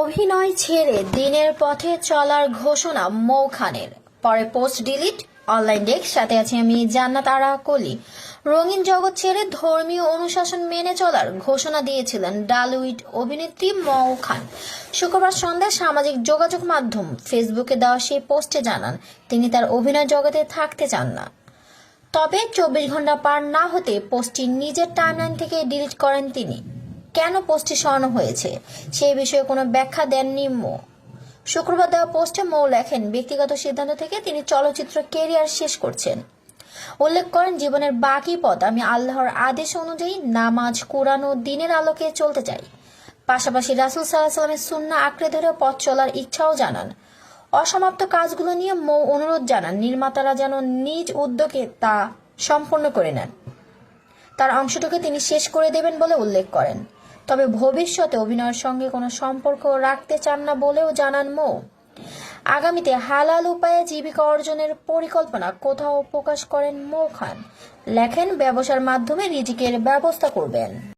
অভিনয় ছেড়ে দিনের পথে চলার ঘোষণা মৌ খানের। পরে পোস্ট ডিলিট। অনলাইন ডেস্ক, সাথে আছি আমি জান্নাত আরা কলি। রঙিন জগৎ ছেড়ে ধর্মীয় অনুশাসন মেনে চলার ঘোষণা দিয়েছিলেন ডালিউড অভিনেত্রী মৌ খান। শুক্রবার সন্ধ্যায় সামাজিক যোগাযোগ মাধ্যম ফেসবুকে দেওয়া সেই পোস্টে জানান তিনি তার অভিনয় জগতে থাকতে চান না। তবে 24 ঘন্টা পার না হতে পোস্টটি নিজের টাইমলাইন থেকে ডিলিট করেন তিনি। কেন পোস্টটি সরানো হয়েছে সেই বিষয়ে কোনো ব্যাখ্যা দেননি মৌ। শুক্রবার দেওয়া পোস্টে মৌ লেখেন, ব্যক্তিগত সিদ্ধান্ত থেকে তিনি চলচ্চিত্র কেরিয়ার শেষ করছেন। উল্লেখ করেন, জীবনের বাকি পথ আমি আল্লাহর আদেশ অনুযায়ী নামাজ, কোরআন ও দ্বীনের আলোকে চলতে চাই। পাশাপাশি রাসূল সাল্লাল্লাহু আলাইহি ওয়াসাল্লামের সুন্নাহ আঁকড়ে ধরে পথ চলার ইচ্ছাও জানান। অসমাপ্ত কাজগুলো নিয়ে মৌ অনুরোধ জানান নির্মাতারা যেন নিজ উদ্যোগে তা সম্পন্ন করে নেন। তার অংশটুকু তিনি শেষ করে দেবেন বলে উল্লেখ করেন। তবে ভবিষ্যতে অভিনয়ের সঙ্গে কোনো সম্পর্ক রাখতে চান না বলেও জানান মৌ। আগামীতে হালাল উপায়ে জীবিকা অর্জনের পরিকল্পনা কোথাও প্রকাশ করেন মৌ খান। লেখেন, ব্যবসার মাধ্যমে রিজিকের ব্যবস্থা করবেন।